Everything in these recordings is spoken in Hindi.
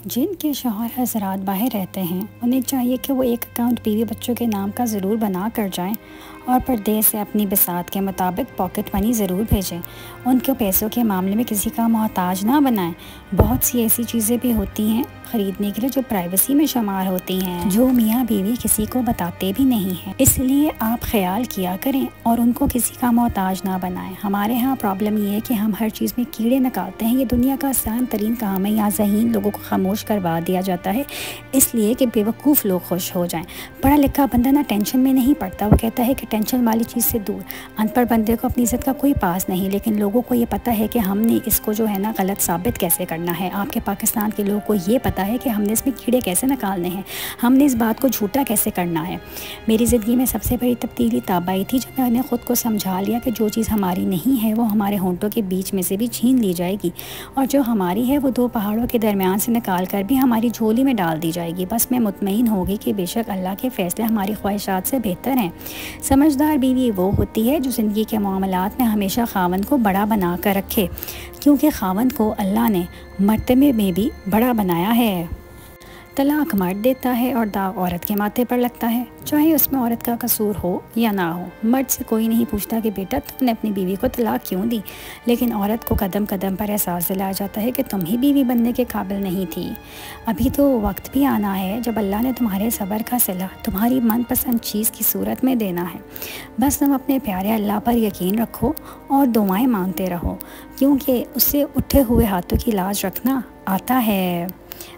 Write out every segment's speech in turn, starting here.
जिनके शौहर हज़रात बाहर रहते हैं उन्हें चाहिए कि वो एक अकाउंट बीवी बच्चों के नाम का ज़रूर बना कर जाएं और परदेश से अपनी बिसात के मुताबिक पॉकेट मनी ज़रूर भेजें। उनको पैसों के मामले में किसी का मोहताज ना बनाएं। बहुत सी ऐसी चीज़ें भी होती हैं ख़रीदने के लिए जो प्राइवेसी में शुमार होती हैं, जो मियाँ बीवी किसी को बताते भी नहीं हैं। इसलिए आप ख्याल किया करें और उनको किसी का मोहताज ना बनाएं। हमारे यहाँ प्रॉब्लम ये है कि हम हर चीज़ में कीड़े निकालते हैं। ये दुनिया का आसान तरीन काम है। यहाँ ज़हीन लोगों को खामोश करवा दिया जाता है इसलिए कि बेवकूफ़ लोग खुश हो जाएं। पढ़ा लिखा बंदा ना टेंशन में नहीं पड़ता। वो कहता है कि टेंशन वाली चीज़ से दूर। अनपढ़ बंदे को अपनी इज़्ज़त का कोई पास नहीं, लेकिन लोगों को ये पता है कि हमने इसको जो है ना गलत साबित कैसे करना है। आपके पाकिस्तान के लोगों को ये पता है कि हमने इसमें कीड़े कैसे निकालने हैं, हमने इस बात को झूठा कैसे करना है। मेरी ज़िंदगी में सबसे बड़ी तब्दीली तब आई थी जब मैंने ख़ुद को समझा लिया कि जो चीज़ हमारी नहीं है वो हमारे होंठों के बीच में से भी छीन ली जाएगी और जो हमारी है वो दो पहाड़ों के दरमियान से निकाल कर भी हमारी झोली में डाल दी जाएगी। बस मैं मुतमईन होगी कि बेशक अल्लाह के फ़ैसले हमारी ख्वाहिशात से बेहतर हैं। समझदार बीवी वो होती है जो ज़िंदगी के मामलात में हमेशा खावन को बड़ा बना कर रखे, क्योंकि खावन को अल्लाह ने मर्तबे में भी बड़ा बनाया है। तलाक मर्द देता है और दाग औरत के माथे पर लगता है, चाहे उसमें औरत का कसूर हो या ना हो। मर्द से कोई नहीं पूछता कि बेटा तुमने अपनी बीवी को तलाक क्यों दी, लेकिन औरत को कदम कदम पर एहसास दिलाया जाता है कि तुम ही बीवी बनने के काबिल नहीं थी। अभी तो वक्त भी आना है जब अल्लाह ने तुम्हारे सब्र का सिला तुम्हारी मनपसंद चीज़ की सूरत में देना है। बस तुम अपने प्यारे अल्लाह पर यकीन रखो और दुआएं मांगते रहो, क्योंकि उससे उठे हुए हाथों की लाज रखना आता है।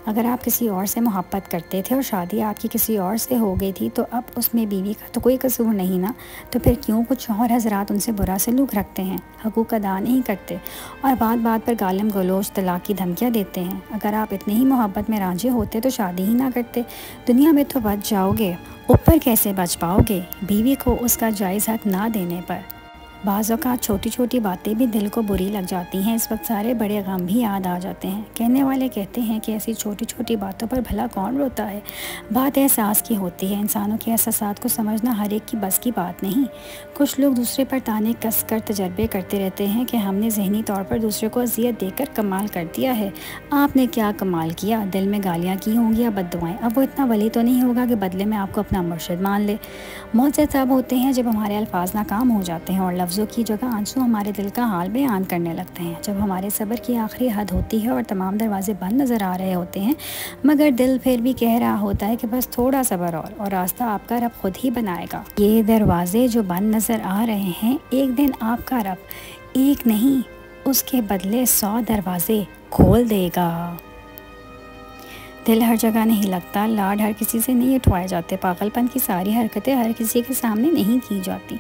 अगर आप किसी और से मोहब्बत करते थे और शादी आपकी किसी और से हो गई थी तो अब उसमें बीवी का तो कोई कसूर नहीं ना, तो फिर क्यों कुछ शौहर हज़रात उनसे बुरा सलूक रखते हैं, हकूक़ अदा नहीं करते और बात बात पर गालिम गलोच तलाक की धमकियाँ देते हैं। अगर आप इतनी ही मोहब्बत में रांझे होते तो शादी ही ना करते। दुनिया में तो बच जाओगे, ऊपर कैसे बच पाओगे बीवी को उसका जायज़ हक़ ना देने पर। बाज़ औक़ात छोटी छोटी बातें भी दिल को बुरी लग जाती हैं। इस वक्त सारे बड़े गम भी याद आ जाते हैं। कहने वाले कहते हैं कि ऐसी छोटी छोटी बातों पर भला कौन रोता है। बात एहसास की होती है। इंसानों के एहसासात को समझना हर एक की बस की बात नहीं। कुछ लोग दूसरे पर ताने कस कर तजर्बे करते रहते हैं कि हमने ज़हनी तौर पर दूसरे को अजियत देकर कमाल कर दिया है। आपने क्या कमाल किया, दिल में गालियाँ की होंगी या बद्दुआएँ। अब वो इतना वली तो नहीं होगा कि बदले में आपको अपना मुर्शिद मान ले। मौत तब होते हैं जब हमारे अल्फाज नाकाम हो जाते हैं और लफ्ज़ों की जगह आंसू हमारे दिल का हाल बयान करने लगते हैं। जब हमारे सब्र की आखिरी हद होती है और तमाम दरवाजे बंद नज़र आ रहे होते हैं, मगर दिल फिर भी कह रहा होता है कि बस थोड़ा सब्र और रास्ता आपका रब खुद ही बनाएगा। ये दरवाजे जो बंद नज़र आ रहे हैं, एक दिन आपका रब एक नहीं उसके बदले 100 दरवाजे खोल देगा। दिल हर जगह नहीं लगता, लाड हर किसी से नहीं उठवाए जाते, पागलपन की सारी हरकतें हर किसी के सामने नहीं की जाती,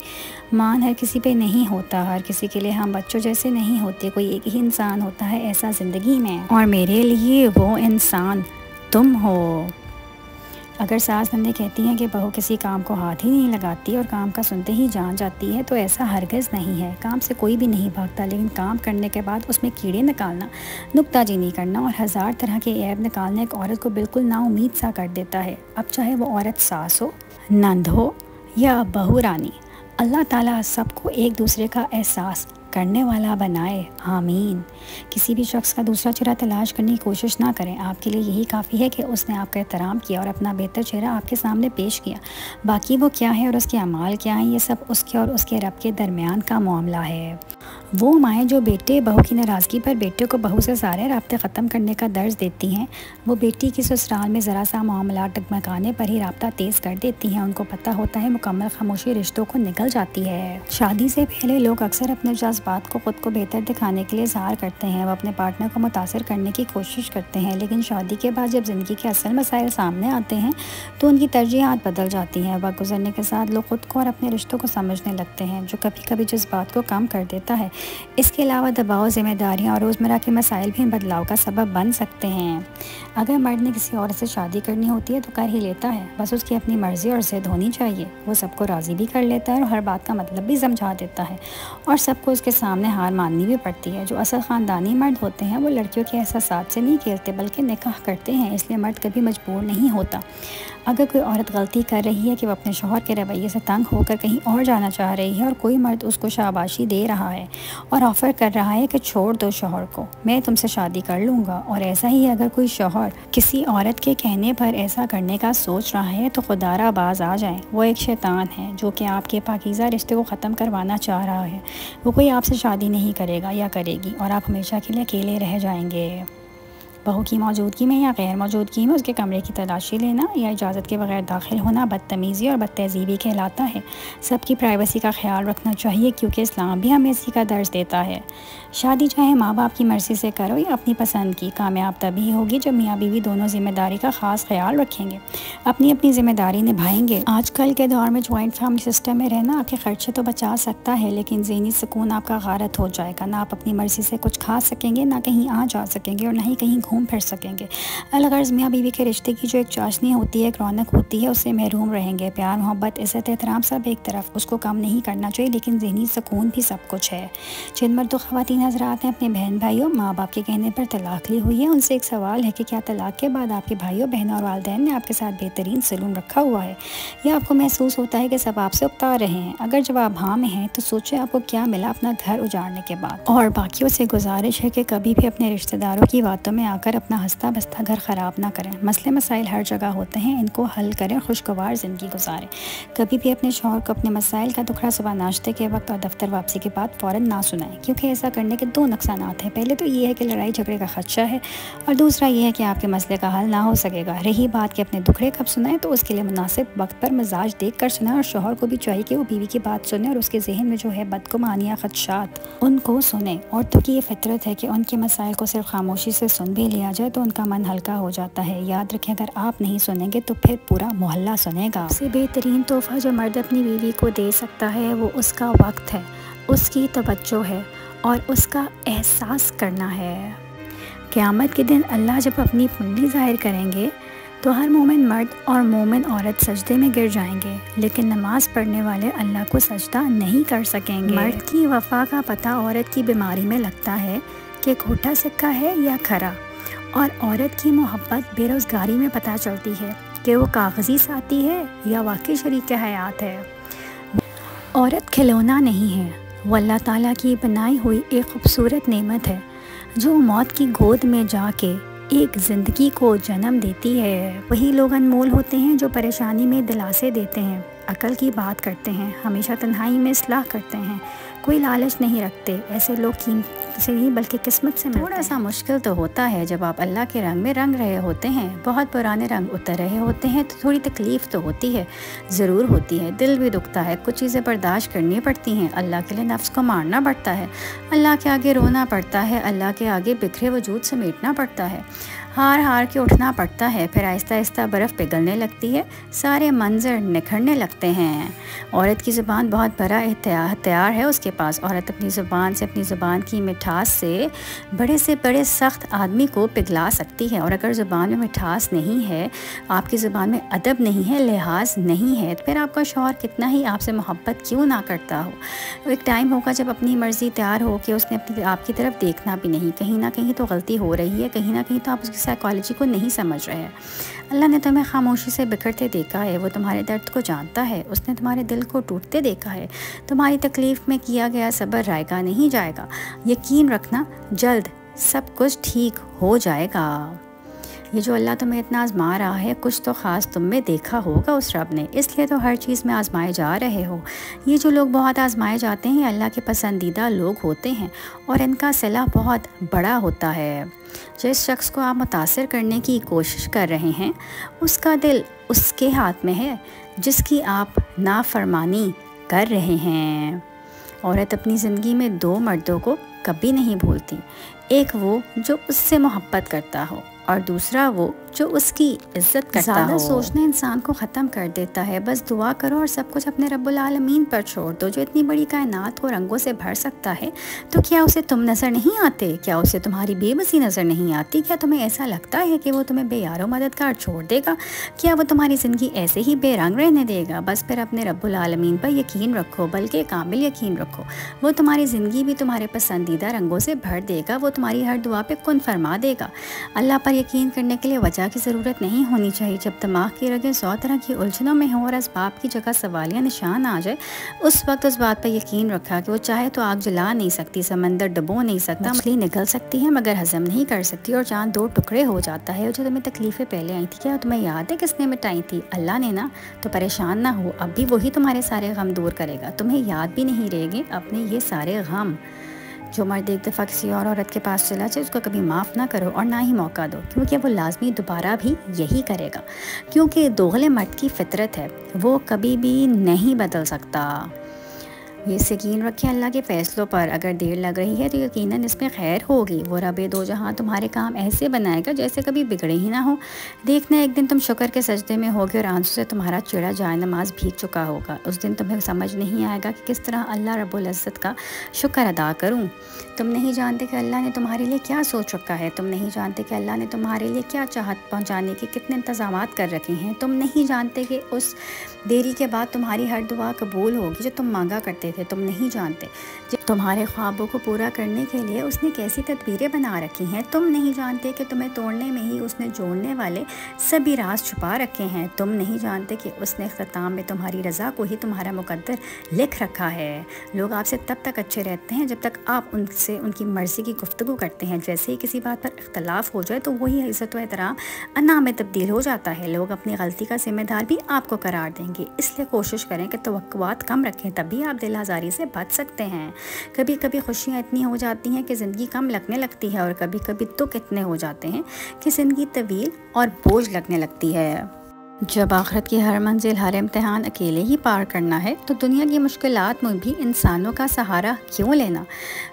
मान हर किसी पे नहीं होता, हर किसी के लिए हम बच्चों जैसे नहीं होते। कोई एक ही इंसान होता है ऐसा ज़िंदगी में, और मेरे लिए वो इंसान तुम हो। अगर सास नंदे कहती हैं कि बहू किसी काम को हाथ ही नहीं लगाती और काम का सुनते ही जान जाती है, तो ऐसा हरगिज़ नहीं है। काम से कोई भी नहीं भागता, लेकिन काम करने के बाद उसमें कीड़े निकालना, नुक्ताचीनी करना और हज़ार तरह के ऐब निकालना एक औरत को बिल्कुल नाउमीद सा कर देता है। अब चाहे वो औरत सास हो, नंद हो या बहू रानी, अल्लाह ताला सबको एक दूसरे का एहसास करने वाला बनाए, आमीन। किसी भी शख्स का दूसरा चेहरा तलाश करने की कोशिश ना करें। आपके लिए यही काफ़ी है कि उसने आपका एहतराम किया और अपना बेहतर चेहरा आपके सामने पेश किया। बाकी वो क्या है और उसके अमाल क्या हैं, ये सब उसके और उसके रब के दरमियान का मामला है। वो माएँ जो बेटे बहू की नाराज़गी पर बेटे को बहू से सारे राब्ते ख़त्म करने का दर्ज देती हैं, वो बेटी की ससुराल में ज़रा सा मामला डगमगाने पर ही राब्ता तेज़ कर देती हैं। उनको पता होता है मुकम्मल खामोशी रिश्तों को निकल जाती है। शादी से पहले लोग अक्सर अपने जज्बात को ख़ुद को बेहतर दिखाने के लिए इज़हार करते हैं। वो अपने पार्टनर को मुतासिर करने की कोशिश करते हैं, लेकिन शादी के बाद जब ज़िंदगी के असल मसाइल सामने आते हैं तो उनकी तरजीहात बदल जाती हैं। वक्त गुजरने के साथ लोग ख़ुद को और अपने रिश्तों को समझने लगते हैं, जो कभी कभी जज्बात को कम कर देता है। इसके अलावा दबाव, जिम्मेदारियाँ और रोज़मर्रा के मसाइल भी इन बदलाव का सबब बन सकते हैं। अगर मर्द ने किसी औरत से शादी करनी होती है तो कर ही लेता है, बस उसकी अपनी मर्ज़ी और ज़िद होनी चाहिए। वो सबको राज़ी भी कर लेता है और हर बात का मतलब भी समझा देता है और सबको उसके सामने हार माननी भी पड़ती है। जो असल ख़ानदानी मर्द होते हैं वो लड़कियों के एहसासात से नहीं खेलते बल्कि निकाह करते हैं, इसलिए मर्द कभी मजबूर नहीं होता। अगर कोई औरत गलती कर रही है कि वो अपने शौहर के रवैये से तंग होकर कहीं और जाना चाह रही है और कोई मर्द उसको शाबाशी दे रहा है और ऑफ़र कर रहा है कि छोड़ दो शौहर को, मैं तुमसे शादी कर लूँगा। और ऐसा ही अगर कोई शौहर किसी औरत के कहने पर ऐसा करने का सोच रहा है तो खुदारा बाज आ जाए, वो एक शैतान है जो कि आपके पाकीज़ा रिश्ते को ख़त्म करवाना चाह रहा है। वो कोई आपसे शादी नहीं करेगा या करेगी और आप हमेशा के लिए अकेले रह जाएंगे। बहू की मौजूदगी में या गैर मौजूदगी में उसके कमरे की तलाशी लेना या इजाज़त के बगैर दाखिल होना बदतमीज़ी और बदतहज़ीबी कहलाता है। सबकी प्राइवेसी का ख्याल रखना चाहिए क्योंकि इस्लाम भी हमें इसी का दर्ज देता है। शादी चाहे माँ बाप की मर्ज़ी से करो या अपनी पसंद की, कामयाब तभी होगी जब मियाँ बीवी दोनों ज़िम्मेदारी का ख़ास ख्याल रखेंगे, अपनी अपनी ज़िम्मेदारी निभाएंगे। आजकल के दौर में जॉइंट फैमिली सिस्टम में रहना आपके ख़र्चे तो बचा सकता है, लेकिन ज़हनी सुकून आपका गारत हो जाएगा। ना आप अपनी मर्ज़ी से कुछ खा सकेंगे, ना कहीं आ जा सकेंगे और ना ही कहीं घूम फिर सकेंगे। अलगर्ज़ मियाँ बीवी के रिश्ते की जो एक चाशनी होती है, एक रौनक होती है, उससे महरूम रहेंगे। प्यार मोहब्बत इज़्ज़त एहतराम सब एक तरफ, उसको कम नहीं करना चाहिए, लेकिन ज़हनी सुकून भी सब कुछ है। जिन मर्द ख़वातीन हज़रात ने अपने बहन भाइयों माँ बाप के कहने पर तलाक़ ली हुई है, उनसे एक सवाल है कि क्या तलाक़ के बाद आपके भाइयों बहनों और वालिदैन ने आपके साथ बेहतरीन सलूक रखा हुआ है या आपको महसूस होता है कि सब आपसे उकता रहे हैं? अगर जवाब हाँ में है तो सोचें आपको क्या मिला अपना घर उजाड़ने के बाद। और बाकियों से गुजारिश है कि कभी भी अपने रिश्तेदारों की बातों में आकर अपना हंसता बसता घर ख़राब ना करें। मसले मसाइल हर जगह होते हैं, इनको हल करें, खुशगवार ज़िंदगी गुजारें। कभी भी अपने शौहर को अपने मसाइल का दुखड़ा सुबह नाश्ते के वक्त और दफ्तर वापसी के बाद फ़ौरन ना सुनाएं, क्योंकि ऐसा करने के दो नुकसानात हैं। पहले तो ये है कि लड़ाई झगड़े का खदशा है और दूसरा ये है कि आपके मसले का हल ना हो सकेगा। रही बात कि अपने दुखड़े कब सुनाएं, तो उसके लिए मुनासिब वक्त पर मिजाज देख कर सुनाएं और शौहर को भी चाहिए कि वो बीवी की बात सुने और उसके जहन में जो है बदगुमानियाँ खदशात उनको सुने। औरतों की ये फितरत है कि उनके मसाइल को सिर्फ खामोशी से सुन भी लिया जाए तो उनका मन हल्का हो जाता है। याद रखें, अगर आप नहीं सुनेंगे तो फिर पूरा मोहल्ला सुनेगा। सबसे बेहतरीन तोहफ़ा जो मर्द अपनी बीवी को दे सकता है वो उसका वक्त है, उसकी तवज्जो है और उसका एहसास करना है। क़यामत के दिन अल्लाह जब अपनी कुंडली ज़ाहिर करेंगे तो हर मोमिन मर्द और मोमिन औरत सजदे में गिर जाएंगे, लेकिन नमाज पढ़ने वाले अल्लाह को सजदा नहीं कर सकेंगे। मर्द की वफ़ा का पता औरत की बीमारी में लगता है कि खोटा सिक्का है या खरा, और औरत की मोहब्बत बेरोज़गारी में पता चलती है कि वो कागज़ी साथी है या वाकई शरीक हयात है। औरत खिलौना नहीं है, वो अल्लाह ताला की बनाई हुई एक खूबसूरत नेमत है जो मौत की गोद में जाके एक ज़िंदगी को जन्म देती है। वही लोग अनमोल होते हैं जो परेशानी में दिलासे देते हैं, अकल की बात करते हैं, हमेशा तन्हाई में इस्लाह करते हैं, कोई लालच नहीं रखते। ऐसे लोग कीमत से नहीं बल्कि किस्मत से मिलते हैं। थोड़ा सा मुश्किल तो होता है जब आप अल्लाह के रंग में रंग रहे होते हैं, बहुत पुराने रंग उतर रहे होते हैं, तो थोड़ी तकलीफ़ तो होती है, ज़रूर होती है, दिल भी दुखता है, कुछ चीज़ें बर्दाश्त करनी पड़ती हैं। अल्लाह के लिए नफ्स को मारना पड़ता है, अल्लाह के आगे रोना पड़ता है, अल्लाह के आगे बिखरे वजूद समेटना पड़ता है, हार हार के उठना पड़ता है, फिर आहिस्ता आहिस्ता बर्फ़ पिघलने लगती है, सारे मंजर निखरने लगते हैं। औरत की ज़ुबान बहुत बड़ा हथियार है उसके पास। औरत अपनी ज़ुबान से, अपनी ज़ुबान की मिठास से बड़े से बड़े सख्त आदमी को पिघला सकती है। और अगर ज़ुबान में मिठास नहीं है, आपकी ज़ुबान में अदब नहीं है, लिहाज नहीं है, तो फिर आपका शौहर कितना ही आपसे मोहब्बत क्यों ना करता हो। एक टाइम होगा जब अपनी मर्ज़ी तैयार हो कि उसने अपनी आपकी तरफ देखना भी नहीं, कहीं ना कहीं तो गलती हो रही है, कहीं ना कहीं तो आप उसकी साइकोलॉजी को नहीं समझ रहे हैं। अल्लाह ने तुम्हें खामोशी से बिखरते देखा है, वो तुम्हारे दर्द को जानता है, उसने तुम्हारे दिल को टूटते देखा है। तुम्हारी तकलीफ़ में किया गया सब्र रायगा नहीं जाएगा। यकीन रखना, जल्द सब कुछ ठीक हो जाएगा। ये जो अल्लाह तुम्हें इतना आज़मा रहा है, कुछ तो ख़ास तुम में देखा होगा उस रब ने, इसलिए तो हर चीज़ में आज़माए जा रहे हो। ये जो लोग बहुत आज़माए जाते हैं अल्लाह के पसंदीदा लोग होते हैं और इनका सिला बहुत बड़ा होता है। जिस शख्स को आप मुतासिर करने की कोशिश कर रहे हैं उसका दिल उसके हाथ में है जिसकी आप नाफरमानी कर रहे हैं। औरत अपनी ज़िंदगी में दो मर्दों को कभी नहीं भूलती, एक वो जो उससे मोहब्बत करता हो और दूसरा वो जो उसकी इज्जत करता हो। ज़्यादा सोचना इंसान को ख़त्म कर देता है। बस दुआ करो और सब कुछ अपने रब्बुल आलमीन पर छोड़ दो, जो इतनी बड़ी कायनात को रंगों से भर सकता है। तो क्या उसे तुम नज़र नहीं आते? क्या उसे तुम्हारी बेबसी नज़र नहीं आती? क्या तुम्हें ऐसा लगता है कि वो तुम्हें बेयारो मददगार छोड़ देगा? क्या वो तुम्हारी ज़िंदगी ऐसे ही बेरंग रहने देगा? बस फिर अपने रब्बुल आलमीन पर यकीन रखो, बल्कि कामिल यकीन रखो। वो तुम्हारी ज़िंदगी भी तुम्हारे पसंदीदा रंगों से भर देगा, वो तुम्हारी हर दुआ पे कुन फरमा देगा। अल्लाह पर यकीन करने के लिए वजह की ज़रूरत नहीं होनी चाहिए। जब दिमाग की रगें 100 तरह की उलझनों में हों और असबाब की जगह सवालिया निशान आ जाए, उस वक्त उस बात पर यकीन रखा कि वो चाहे तो आग जला नहीं सकती, समंदर डुबो नहीं सकता, मछली निगल सकती है मगर हजम नहीं कर सकती, और चांद 2 टुकड़े हो जाता है। जो तुम्हें तकलीफ़ें पहले आई थी, क्या तुम्हें याद है किसने मिटाई थी? अल्लाह ने ना। तो परेशान ना हो, अब भी वही तुम्हारे सारे गम दूर करेगा। तुम्हें याद भी नहीं रहेंगे अपने ये सारे गम। जो मर्द एक दफ़ा किसी और औरत के पास चला जाए, उसको कभी माफ़ ना करो और ना ही मौका दो, क्योंकि वो लाजमी दोबारा भी यही करेगा। क्योंकि दोगले मर्द की फितरत है, वो कभी भी नहीं बदल सकता। ये यकीन रखें अल्लाह के फ़ैसलों पर। अगर देर लग रही है तो यकीनन इसमें खैर होगी। वो रब दो जहाँ तुम्हारे काम ऐसे बनाएगा जैसे कभी बिगड़े ही ना हो। देखना एक दिन तुम शुक्र के सजदे में होगे और आंसू से तुम्हारा चिड़ा जाए नमाज भीग चुका होगा। उस दिन तुम्हें समझ नहीं आएगा कि किस तरह अल्लाह रब्बुल इज़्ज़त का शुक्र अदा करूँ। तुम नहीं जानते कि अल्लाह ने तुम्हारे लिए क्या सोच रखा है। तुम नहीं जानते कि अल्लाह ने तुम्हारे लिए क्या चाहत पहुँचाने के कितने इंतज़ामात कर रखे हैं। तुम नहीं जानते कि उस देरी के बाद तुम्हारी हर दुआ कबूल होगी जो तुम मांगा करते थे। तुम नहीं जानते जब तुम्हारे ख्वाबों को पूरा करने के लिए उसने कैसी तदबीरें बना रखी हैं। तुम नहीं जानते कि तुम्हें तोड़ने में ही उसने जोड़ने वाले सभी राज छुपा रखे हैं। तुम नहीं जानते कि उसने इख्तिताम में तुम्हारी रज़ा को ही तुम्हारा मुकद्दर लिख रखा है। लोग आपसे तब तक अच्छे रहते हैं जब तक आप उनसे उनकी मर्ज़ी की गुफ्तगू करते हैं। जैसे ही किसी बात पर इख्तलाफ हो जाए तो वही इज़्ज़त व एहतराम अना में तब्दील हो जाता है। लोग अपनी गलती का जिम्मेदार भी आपको करार देंगे। इसलिए कोशिश करें कि तवक्कुआत कम रखें, तभी आप दिल आज़ारी से बच सकते हैं। कभी कभी खुशियाँ इतनी हो जाती हैं कि ज़िंदगी कम लगने लगती है, और कभी कभी दुख इतने हो जाते हैं कि ज़िंदगी तवील और बोझ लगने लगती है। जब आखिरत की हर मंजिल, हर इम्तिहान अकेले ही पार करना है, तो दुनिया की मुश्किलात में भी इंसानों का सहारा क्यों लेना?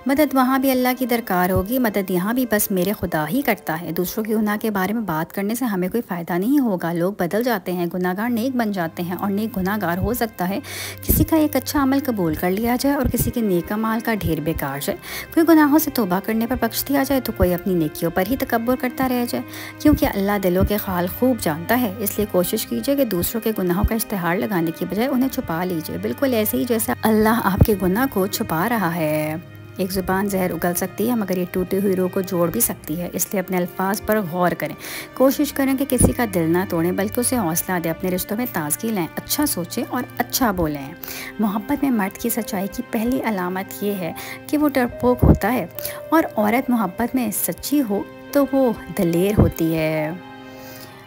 मदद वहाँ भी अल्लाह की दरकार होगी, मदद यहाँ भी बस मेरे खुदा ही करता है। दूसरों के गुनाह के बारे में बात करने से हमें कोई फ़ायदा नहीं होगा। लोग बदल जाते हैं, गुनाहगार नेक बन जाते हैं और नेक गुनाहगार हो सकता है किसी का एक अच्छा अमल कबूल कर लिया जाए और किसी के नेक अमाल का ढेर बेकार जाए। कोई गुनाहों से तौबा करने पर बख्श दिया जाए तो कोई अपनी नेकियों पर ही तकब्बुर करता रह जाए, क्योंकि अल्लाह दिलों के हाल खूब जानता है। इसलिए कोशिश कीजिए कि दूसरों के गुनाहों का इश्तिहार लगाने की बजाय उन्हें छुपा लीजिए, बिल्कुल ऐसे ही जैसा अल्लाह आपके गुनाह को छुपा रहा है। एक ज़ुबान जहर उगल सकती है मगर ये टूटी हुई रूह को जोड़ भी सकती है। इसलिए अपने अल्फाज पर गौर करें। कोशिश करें कि किसी का दिल ना तोड़ें, बल्कि उसे हौसला दें। अपने रिश्तों में ताजगी लाएं, अच्छा सोचें और अच्छा बोलें। मोहब्बत में मर्द की सच्चाई की पहली अलामत ये है कि वो डरपोक होता है, और औरत मोहब्बत में सच्ची हो तो वो दलेर होती है।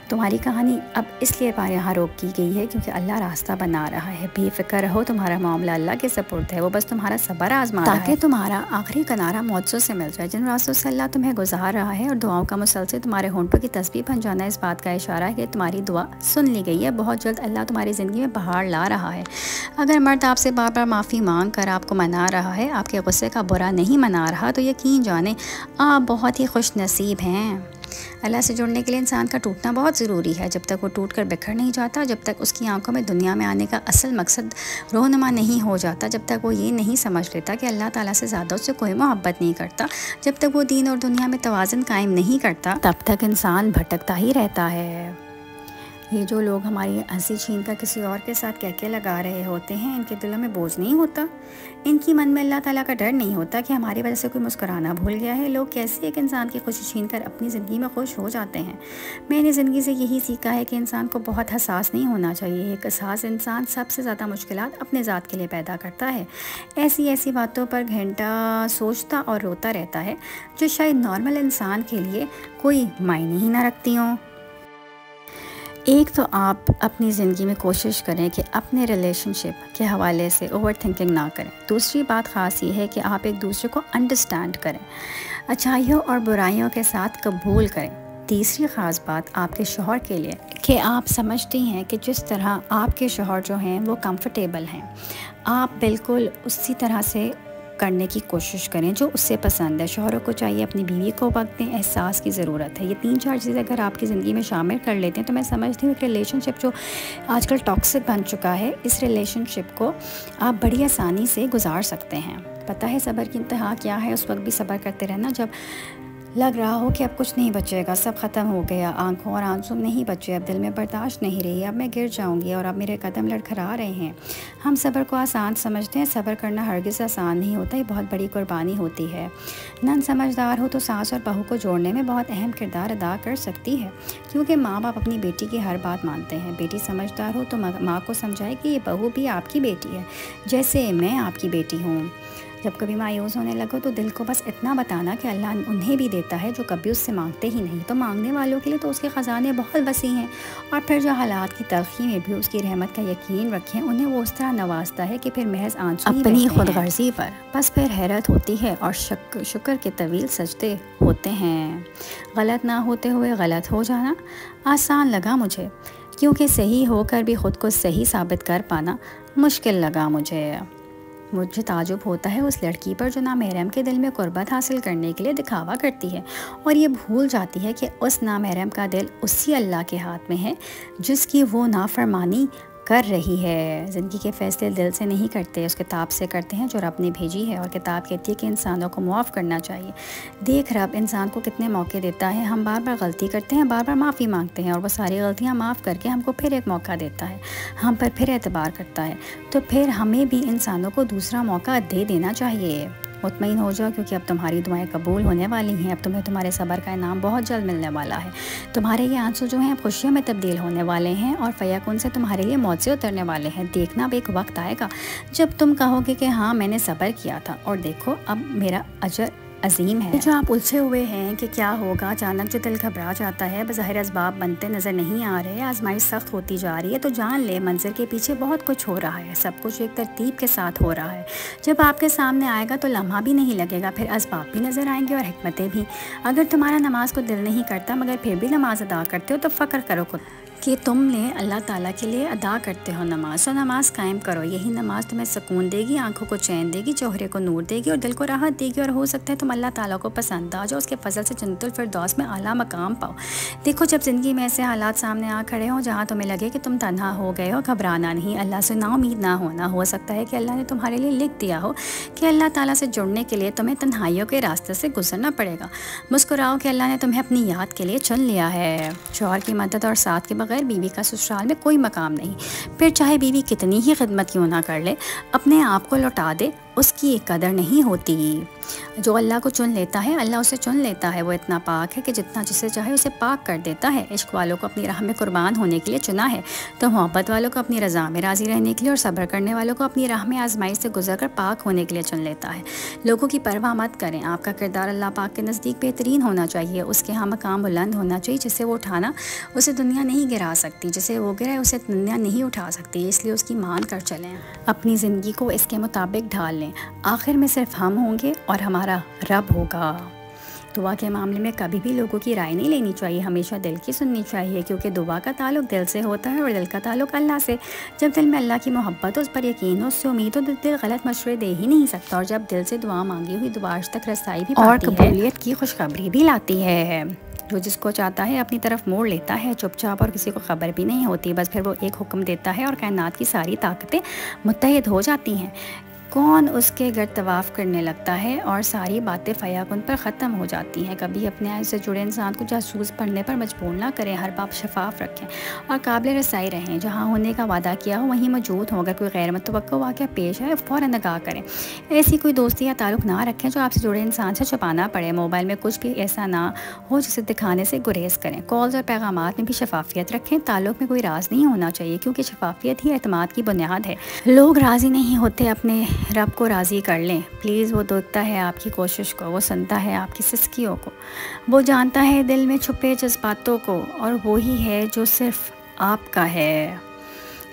तुम्हारी कहानी अब इसलिए यहाँ रोक की गई है क्योंकि अल्लाह रास्ता बना रहा है। बेफिक्र रहो, तुम्हारा मामला अल्लाह के सपुर्द है। वो बस तुम्हारा सब्र आजमा रहा है ताकि तुम्हारा आखिरी किनारा मौजों से मिल जाए। जिन रास्तों से अल्लाह तुम्हें गुजार रहा है और दुआओं का मुसलसल तुम्हारे होंठों की तस्बीह बन जाना इस बात का इशारा है कि तुम्हारी दुआ सुन ली गई है। बहुत जल्द अल्लाह तुम्हारी ज़िंदगी में बहार ला रहा है। अगर मर्द आपसे बार बार माफ़ी मांग कर आपको मना रहा है, आपके गुस्से का बुरा नहीं मना रहा, तो यकीन जाने आप बहुत ही खुश नसीब हैं। अल्लाह से जुड़ने के लिए इंसान का टूटना बहुत ज़रूरी है। जब तक वो टूट कर बिखर नहीं जाता, जब तक उसकी आंखों में दुनिया में आने का असल मकसद रोहनुमा नहीं हो जाता, जब तक वो ये नहीं समझ लेता कि अल्लाह ताला से ज़्यादा उससे कोई मोहब्बत नहीं करता, जब तक वो दीन और दुनिया में तवाज़ुन कायम नहीं करता, तब तक इंसान भटकता ही रहता है। ये जो लोग हमारी हंसी छीन कर किसी और के साथ कहके लगा रहे होते हैं, इनके दिलों में बोझ नहीं होता, इनकी मन में अल्लाह ताला का डर नहीं होता कि हमारी वजह से कोई मुस्कुराना भूल गया है। लोग कैसे एक इंसान की खुशी छीन कर अपनी ज़िंदगी में खुश हो जाते हैं। मैंने ज़िंदगी से यही सीखा है कि इंसान को बहुत हसास नहीं होना चाहिए। एक हसास इंसान सबसे ज़्यादा मुश्किलात अपने ज़ात के लिए पैदा करता है। ऐसी ऐसी बातों पर घंटा सोचता और रोता रहता है जो शायद नॉर्मल इंसान के लिए कोई मायने ही ना रखती हों। एक तो आप अपनी ज़िंदगी में कोशिश करें कि अपने रिलेशनशिप के हवाले से ओवर थिंकिंग ना करें। दूसरी बात ख़ास ये है कि आप एक दूसरे को अंडरस्टैंड करें, अच्छाइयों और बुराइयों के साथ कबूल करें। तीसरी ख़ास बात आपके शौहर के लिए कि आप समझती हैं कि जिस तरह आपके शौहर जो हैं वो कंफर्टेबल हैं, आप बिल्कुल उसी तरह से करने की कोशिश करें जो उससे पसंद है। शौहरों को चाहिए अपनी बीवी को वक्त दें, एहसास की ज़रूरत है। ये 3-4 चीज़ें अगर आपकी ज़िंदगी में शामिल कर लेते हैं तो मैं समझती हूँ कि रिलेशनशिप जो आजकल टॉक्सिक बन चुका है, इस रिलेशनशिप को आप बड़ी आसानी से गुजार सकते हैं। पता है सब्र की इंतहा क्या है? उस वक्त भी सब्र करते रहना जब लग रहा हो कि अब कुछ नहीं बचेगा, सब ख़त्म हो गया, आंखों और आंसू नहीं बचे, अब दिल में बर्दाश्त नहीं रही, अब मैं गिर जाऊंगी और अब मेरे कदम लड़खड़ा रहे हैं। हम सब्र को आसान समझते हैं, सब्र करना हरगिज़ आसान नहीं होता, ये बहुत बड़ी कुर्बानी होती है। नन समझदार हो तो सास और बहू को जोड़ने में बहुत अहम किरदार अदा कर सकती है, क्योंकि माँ बाप अपनी बेटी की हर बात मानते हैं। बेटी समझदार हो तो माँ को समझाए कि ये बहू भी आपकी बेटी है, जैसे मैं आपकी बेटी हूँ। जब कभी मायूस होने लगो तो दिल को बस इतना बताना कि अल्लाह उन्हें भी देता है जो कभी उससे मांगते ही नहीं, तो मांगने वालों के लिए तो उसके ख़जाने बहुत वसी हैं। और फिर जो हालात की तलखी में भी उसकी रहमत का यकीन रखें, उन्हें वो उस तरह नवाजता है कि फिर महज आंसू अपनी खुद गर्जी पर बस फिर हैरत होती है और शुक्र के तवील सजदे होते हैं। गलत ना होते हुए गलत हो जाना आसान लगा मुझे, क्योंकि सही होकर भी ख़ुद को सही साबित कर पाना मुश्किल लगा मुझे ताजुब होता है उस लड़की पर जो नामहरम के दिल में कुर्बत हासिल करने के लिए दिखावा करती है और ये भूल जाती है कि उस नामहरम का दिल उसी अल्लाह के हाथ में है जिसकी वो नाफरमानी कर रही है। ज़िंदगी के फ़ैसले दिल से नहीं करते, उस किताब से करते हैं जो रब ने भेजी है। और किताब कहती है कि इंसानों को मुआफ़ करना चाहिए। देख रब इंसान को कितने मौके देता है, हम बार बार गलती करते हैं, बार बार माफ़ी मांगते हैं और वो सारी गलतियां माफ़ करके हमको फिर एक मौका देता है, हम पर फिर एतबार करता है। तो फिर हमें भी इंसानों को दूसरा मौका दे देना चाहिए। मुतमईन हो जाओ, क्योंकि अब तुम्हारी दुआएं कबूल होने वाली हैं। अब तुम्हें तुम्हारे सब्र का इनाम बहुत जल्द मिलने वाला है। तुम्हारे ये आंसू जो हैं अब खुशियों में तब्दील होने वाले हैं और फयाकुन से तुम्हारे लिए मौत से उतरने वाले हैं। देखना अब एक वक्त आएगा जब तुम कहोगे कि हाँ मैंने सब्र किया था और देखो अब मेरा अजर अजीम है। जो आप उलझे हुए हैं कि क्या होगा, अचानक जो दिल घबरा जाता है, बज़ाहिर असबाब बनते नज़र नहीं आ रहे, आजमाइश सख्त होती जा रही है, तो जान ले मंज़र के पीछे बहुत कुछ हो रहा है, सब कुछ एक तरतीब के साथ हो रहा है। जब आपके सामने आएगा तो लम्हा भी नहीं लगेगा, फिर असबाब भी नज़र आएंगे और हिकमतें भी। अगर तुम्हारा नमाज को दिल नहीं करता मगर फिर भी नमाज अदा करते हो तो फ़क्र करो खुद कि तुमने अल्लाह ताला के लिए अदा करते हो नमाज। तो नमाज कायम करो, यही नमाज तुम्हें सुकून देगी, आंखों को चैन देगी, चेहरे को नूर देगी और दिल को राहत देगी। और हो सकता है तुम अल्लाह ताला को पसंद आ जाओ, उसके फजल से जन्नतुल फिरदौस में आला मकाम पाओ। देखो जब ज़िंदगी में ऐसे हालात सामने आ खड़े हों जहाँ तुम्हें लगे कि तुम तन्हा हो गए हो, घबराना नहीं, अल्लाह से नाउमीद ना होना। हो सकता है कि अल्लाह ने तुम्हारे लिए लिख दिया हो कि अल्लाह ताला से जुड़ने के लिए तुम्हें तन्हाइयों के रास्ते से गुजरना पड़ेगा। मुस्कुराओ कि अल्लाह ने तुम्हें अपनी याद के लिए चुन लिया है। शौहर की मदद और साथ के बगैर बीवी का ससुराल में कोई मकाम नहीं। फिर चाहे बीवी कितनी ही खिदमत क्यों ना कर ले, अपने आप को लौटा दे, उसकी एक कदर नहीं होती। जो अल्लाह को चुन लेता है अल्लाह उसे चुन लेता है। वो इतना पाक है कि जितना जिसे चाहे उसे पाक कर देता है। इश्क वालों को अपनी राह में कुर्बान होने के लिए चुना है, तो मोहब्बत वालों को अपनी रज़ा में राज़ी रहने के लिए और सब्र करने वालों को अपनी राह में आजमाइश से गुजर कर पाक होने के लिए चुन लेता है। लोगों की परवाह मत करें, आपका किरदार अल्लाह पाक के नज़दीक बेहतरीन होना चाहिए। उसके यहाँ मकाम बुलंद होना चाहिए, जिसे वो उठाना उसे दुनिया नहीं गिरा सकती, जिसे वो गिराए उसे दुनिया नहीं उठा सकती। इसलिए उसकी मान कर चलें, अपनी ज़िंदगी को इसके मुताबिक ढाल लें। आखिर में सिर्फ हम होंगे और हमारा रब होगा। दुआ के मामले में कभी भी लोगों की राय नहीं लेनी चाहिए, हमेशा दिल की सुननी चाहिए, क्योंकि दुआ का ताल्लुक दिल से होता है और दिल का ताल्लुक अल्लाह से। जब दिल में अल्लाह की मोहब्बत हो, उस पर यकीन हो, उससे उम्मीद हो, तो दिल गलत मशवरे दे ही नहीं सकता। और जब दिल से दुआ मांगी हुई दुआ आज तक रसाई भी और कबूलियत की खुशखबरी भी लाती है। जो जिसको चाहता है अपनी तरफ मोड़ लेता है चुपचाप, और किसी को खबर भी नहीं होती। बस फिर वो एक हुक्म देता है और कायनात की सारी ताकतें मुत्तहिद हो जाती हैं। कौन उसके घर तवाफ़ करने लगता है और सारी बातें फयाकुन पर ख़त्म हो जाती हैं। कभी अपने आय से जुड़े इंसान को जासूस पढ़ने पर मजबूर ना करें, हर बात शफाफ रखें और काबिल रसाई रहें। जहाँ होने का वादा किया हो वहीं मौजूद हो। अगर कोई गैर मुतवक्का वाक़या पेश आए फ़ौरन आगाह करें। ऐसी कोई दोस्ती या ताल्लुक़ ना रखें जो आपसे जुड़े इंसान से छुपाना पड़े। मोबाइल में कुछ भी ऐसा ना हो जिसे दिखाने से गुरेज करें। कॉल्स और पैगामात में भी शफाफियत रखें। ताल्लुक़ में कोई राज नहीं होना चाहिए, क्योंकि शफाफियत ही एतमाद की बुनियाद है। लोग राज़ी नहीं होते, अपने रब को राज़ी कर लें प्लीज़। वो देखता है आपकी कोशिश को, वो सुनता है आपकी सिसकियों को, वो जानता है दिल में छुपे जज्बातों को, और वो ही है जो सिर्फ आपका है।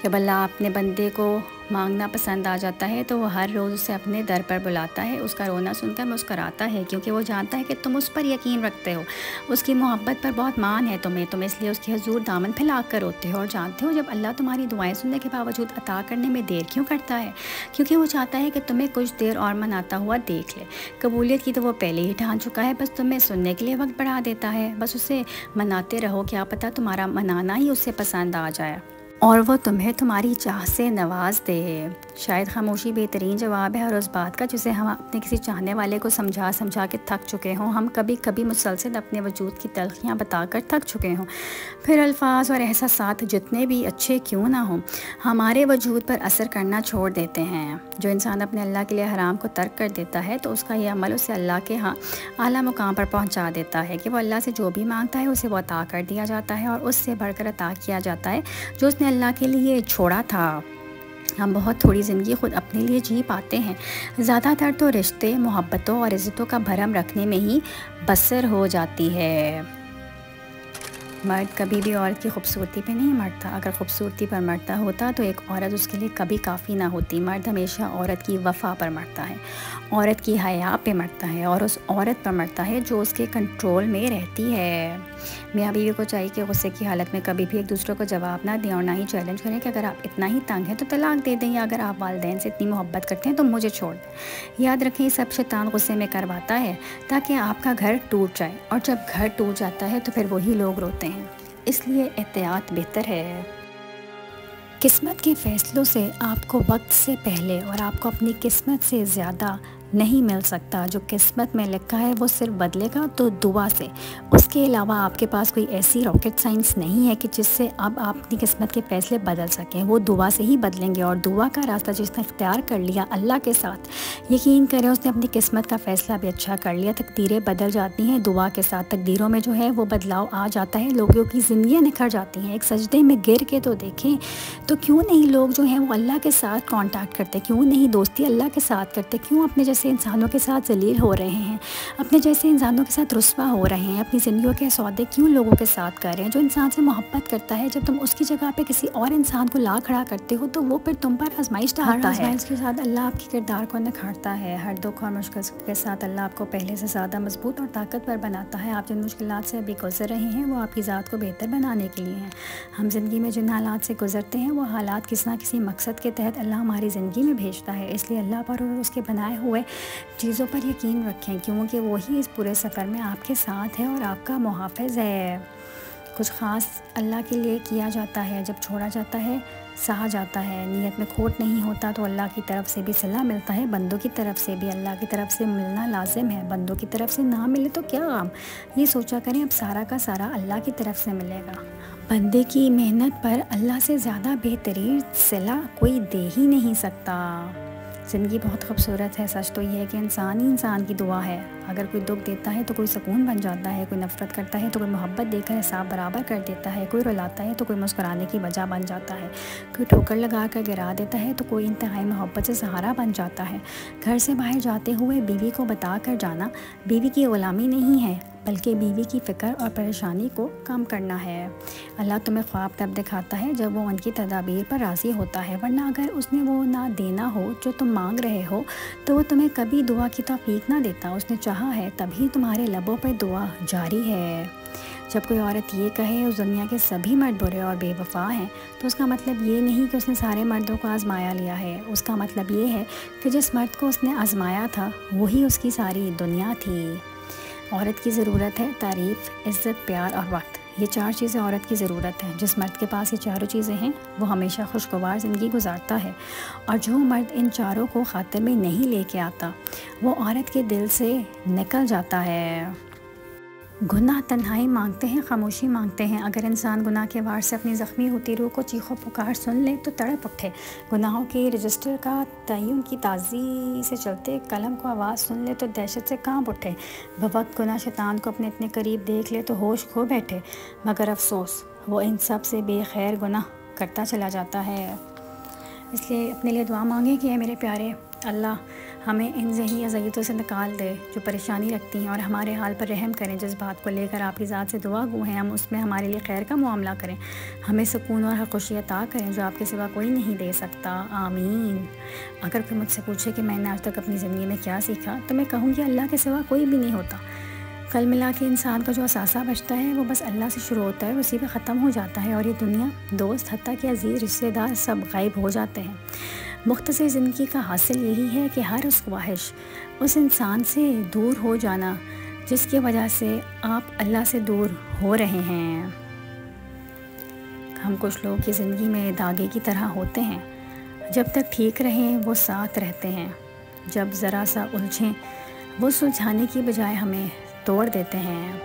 जब अल्लाह अपने बंदे को मांगना पसंद आ जाता है तो वो हर रोज़ उसे अपने दर पर बुलाता है, उसका रोना सुनकर मुस्कराता है, क्योंकि वो जानता है कि तुम उस पर यकीन रखते हो, उसकी मोहब्बत पर बहुत मान है तुम्हें। तुम इसलिए उसकी हजूर दामन फैला कर रोते हो और जानते हो जब अल्लाह तुम्हारी दुआएं सुनने के बावजूद अता करने में देर क्यों करता है, क्योंकि वो चाहता है कि तुम्हें कुछ देर और मनाता हुआ देख ले। कबूलियत की तो वो पहले ही ठान चुका है, बस तुम्हें सुनने के लिए वक्त बढ़ा देता है। बस उसे मनाते रहो, क्या पता तुम्हारा मनाना ही उससे पसंद आ जाए और वो तुम्हें तुम्हारी चाह से नवाज दे। शायद खामोशी बेहतरीन जवाब है, और उस बात का जिसे हम अपने किसी चाहने वाले को समझा समझा के थक चुके हों। हम कभी कभी मुसलसल अपने वजूद की तलखियाँ बताकर थक चुके हों। फिर अल्फाज और एहसासात जितने भी अच्छे क्यों ना हों, हमारे वजूद पर असर करना छोड़ देते हैं। जो इंसान अपने अल्लाह के लिए हराम को तर्क कर देता है तो उसका यह अमल उसे अल्लाह के यहाँ आला मुकाम पर पहुँचा देता है कि वो अल्लाह से जो भी मांगता है उसे वो अता कर दिया जाता है, और उससे बढ़कर अता किया जाता है जो उसने अल्लाह के लिए छोड़ा था। हम बहुत थोड़ी ज़िंदगी ख़ुद अपने लिए जी पाते हैं। ज़्यादातर तो रिश्ते, मोहब्बतों और इज़्ज़तों का भरम रखने में ही बसर हो जाती है। मर्द कभी भी औरत की खूबसूरती पे नहीं मरता। अगर खूबसूरती पर मरता होता तो एक औरत उसके लिए कभी काफ़ी ना होती। मर्द हमेशा औरत की वफ़ा पर मरता है, औरत की हया पे मरता है, और उस औरत पर मरता है जो उसके कंट्रोल में रहती है। मियाँ बीवी को चाहिए कि गुस्से की हालत में कभी भी एक दूसरे को जवाब ना दें और ना ही चैलेंज करें कि अगर आप इतना ही तंग हैं तो तलाक दे दें, या अगर आप वालिदैन से इतनी मोहब्बत करते हैं तो मुझे छोड़ दें। याद रखें, ये सब शैतान गुस्से में करवाता है ताकि आपका घर टूट जाए, और जब घर टूट जाता है तो फिर वही लोग रोते हैं। इसलिए एहतियात बेहतर है। किस्मत के फ़ैसलों से आपको वक्त से पहले और आपको अपनी किस्मत से ज़्यादा नहीं मिल सकता। जो किस्मत में लिखा है वो सिर्फ बदलेगा तो दुआ से। उसके अलावा आपके पास कोई ऐसी रॉकेट साइंस नहीं है कि जिससे अब आप अपनी किस्मत के फ़ैसले बदल सकें। वो दुआ से ही बदलेंगे, और दुआ का रास्ता जिसने इख्तियार कर लिया अल्लाह के साथ, यकीन करें उसने अपनी किस्मत का फ़ैसला भी अच्छा कर लिया। तकदीरें बदल जाती हैं दुआ के साथ। तकदीरों में जो है वो बदलाव आ जाता है, लोगों की ज़िंदगियाँ निखर जाती हैं। एक सजदे में गिर के तो देखें, तो क्यों नहीं लोग जो हैं वो अल्लाह के साथ कांटेक्ट करते, क्यों नहीं दोस्ती अल्लाह के साथ करते, क्यों अपने जैसे इंसानों के साथ जलील हो रहे हैं, अपने जैसे इंसानों के साथ रुस्वा हो रहे हैं, अपनी ज़िंदगियों के सौदे क्यों लोगों के साथ कर रहे हैं। जो इंसान से मोहब्बत करता है, जब तुम उसकी जगह पे किसी और इंसान को ला खड़ा करते हो तो वो फिर तुम पर आजमाइश डालता है। इसके साथ अल्लाह आपके किरदार को निखारता है। हर दुख और मुश्किल के साथ अल्लाह आपको पहले से ज़्यादा मजबूत और ताकतवर बनाता है। आप जिन मुश्किलात से अभी गुजर रहे हैं वो आपकी ज़ात को बेहतर बनाने के लिए हैं। हम ज़िंदगी में जिन हालात से गुजरते हैं वो हालात किसी ना किसी मकसद के तहत अल्लाह हमारी ज़िंदगी में भेजता है। इसलिए अल्लाह पर और उसके बनाए हुए चीज़ों पर यकीन रखें, क्योंकि वही इस पूरे सफ़र में आपके साथ है और आपका मुहाफ़िज़ है। कुछ ख़ास अल्लाह के लिए किया जाता है, जब छोड़ा जाता है सहा जाता है। नीयत में खोट नहीं होता तो अल्लाह की तरफ से भी सलाह मिलता है, बंदों की तरफ से भी। अल्लाह की तरफ से मिलना लाजिम है, बंदों की तरफ से ना मिले तो क्या गम। ये सोचा करें अब सारा का सारा अल्लाह की तरफ से मिलेगा। बंदे की मेहनत पर अल्लाह से ज़्यादा बेहतरीन सिला कोई दे ही नहीं सकता। ज़िंदगी बहुत खूबसूरत है। सच तो ये है कि इंसान ही इंसान की दुआ है। अगर कोई दुख देता है तो कोई सुकून बन जाता है, कोई नफ़रत करता है तो कोई मोहब्बत देकर हिसाब बराबर कर देता है, कोई रुलाता है तो कोई मुस्कुराने की वजह बन जाता है, कोई ठोकर लगा कर गिरा देता है तो कोई इंतहाई मोहब्बत से सहारा बन जाता है। घर से बाहर जाते हुए बीवी को बता कर जाना बीवी की ग़ुलामी नहीं है, बल्कि बीवी की फ़िक्र और परेशानी को कम करना है। अल्लाह तुम्हें ख्वाब तब दिखाता है जब वो उनकी तदाबीर पर राज़ी होता है, वरना अगर उसने वो ना देना हो जो तुम मांग रहे हो तो वो तुम्हें कभी दुआ की तौफीक ना देता। उसने चाहा है तभी तुम्हारे लबों पर दुआ जारी है। जब कोई औरत ये कहे उस दुनिया के सभी मर्द बुरे और बेवफा हैं तो उसका मतलब ये नहीं कि उसने सारे मर्दों को आजमाया लिया है। उसका मतलब ये है कि जिस मर्द को उसने आजमाया था वही उसकी सारी दुनिया थी। औरत की ज़रूरत है तारीफ़, इज़्ज़त, प्यार और वक्त। ये 4 चीज़ें औरत की ज़रूरत हैं। जिस मर्द के पास ये चारों चीज़ें हैं वो हमेशा खुशगवार ज़िंदगी गुजारता है, और जो मर्द इन चारों को खातिर में नहीं लेके आता वो औरत के दिल से निकल जाता है। गुनाह तन्हाई मांगते हैं, खामोशी मांगते हैं। अगर इंसान गुनाह के वार से अपनी ज़ख्मी होती रूह को चीखो पुकार सुन ले तो तड़प उठे। गुनाहों के रजिस्टर का तयन की ताज़ी से चलते कलम को आवाज़ सुन ले तो दहशत से कांप उठे। बवक्त गुनाह शैतान को अपने इतने करीब देख ले तो होश खो बैठे, मगर अफसोस वो इन सब से बेखैर गुनाह करता चला जाता है। इसलिए अपने लिए दुआ मांगे कि मेरे प्यारे अल्लाह हमें इन ज़हनी अज़ियतों से निकाल दे जो परेशानी रखती हैं, और हमारे हाल पर रहम करें। जिस बात को लेकर आपकी ज़ात से दुआ गो हैं हम उसमें हमारे लिए खैर का मामला करें। हमें सुकून और खुशी अता करें जो आपके सिवा कोई नहीं दे सकता। आमीन। अगर कोई मुझसे पूछे कि मैंने आज तक अपनी ज़िंदगी में क्या सीखा तो मैं कहूँगी अल्लाह के सिवा कोई भी नहीं होता। कल मिला के इंसान का जो असासा बचता है वो बस अल्लाह से शुरू होता है, उसी पे ख़त्म हो जाता है, और ये दुनिया, दोस्त, हत्ता के अजीज़ रिश्तेदार सब गायब हो जाते हैं। मुख्तसर ज़िंदगी का हासिल यही है कि हर उस ख्वाहिश, उस इंसान से दूर हो जाना जिसकी वजह से आप अल्लाह से दूर हो रहे हैं। हम कुछ लोग की ज़िंदगी में धागे की तरह होते हैं। जब तक ठीक रहें वो साथ रहते हैं, जब ज़रा सा उलझें वो सुलझाने की बजाय हमें तोड़ देते हैं।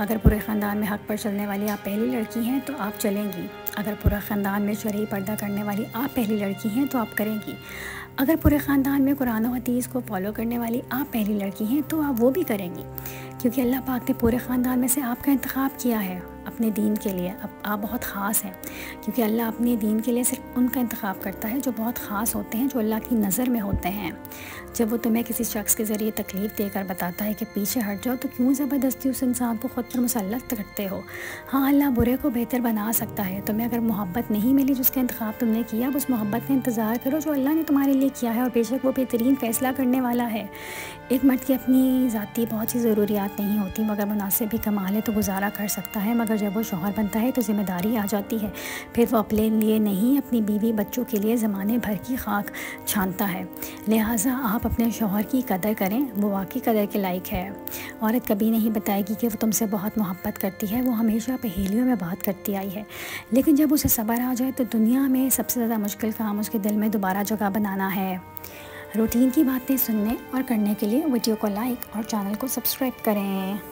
अगर पूरे ख़ानदान में हक़ पर चलने वाली आप पहली लड़की हैं तो आप चलेंगी। अगर पूरा ख़ानदान में शरई पर्दा करने वाली आप पहली लड़की हैं तो आप करेंगी। अगर पूरे ख़ानदान में कुरान और हदीस को फॉलो करने वाली आप पहली लड़की हैं तो आप वो भी करेंगी, क्योंकि अल्लाह पाक ने पूरे ख़ानदान में से आपका इंतखाब किया है अपने दीन के लिए। अब आप बहुत ख़ास हैं, क्योंकि अल्लाह अपने दीन के लिए सिर्फ उनका इंतखाब करता है जो बहुत ख़ास होते हैं, जो अल्लाह की नज़र में होते हैं। जब वो तुम्हें किसी शख्स के ज़रिए तकलीफ़ देकर बताता है कि पीछे हट जाओ, तो क्यों ज़बरदस्ती उस इंसान को ख़ुद पर मुसल्लत करते हो। हाँ, अल्लाह बुरे को बेहतर बना सकता है। तुम्हें अगर मोहब्बत नहीं मिली जिसका इंतखाब तुमने किया, अब उस मोहब्बत का इंतज़ार करो जो अल्लाह ने तुम्हारे लिए किया है, और बेशक वो बेहतरीन फ़ैसला करने वाला है। एक मर्द की अपनी ज़ाती बहुत सी ज़रूरियात नहीं होती, मगर मुनासिब भी कमा ले तो गुजारा कर सकता है, मगर जब वो शौहर बनता है तो ज़िम्मेदारी आ जाती है। फिर वो अपने लिए नहीं, अपनी बीवी बच्चों के लिए ज़माने भर की खाक छानता है। लिहाजा आप अपने शौहर की कदर करें, वो वाकई कदर के लायक है। औरत कभी नहीं बताएगी कि वो तुमसे बहुत मोहब्बत करती है, वो हमेशा पहेलियों में बात करती आई है। लेकिन जब उसे सब्र आ जाए तो दुनिया में सबसे ज़्यादा मुश्किल काम उसके दिल में दोबारा जगह बनाना है। रूटीन की बातें सुनने और करने के लिए वीडियो को लाइक और चैनल को सब्सक्राइब करें।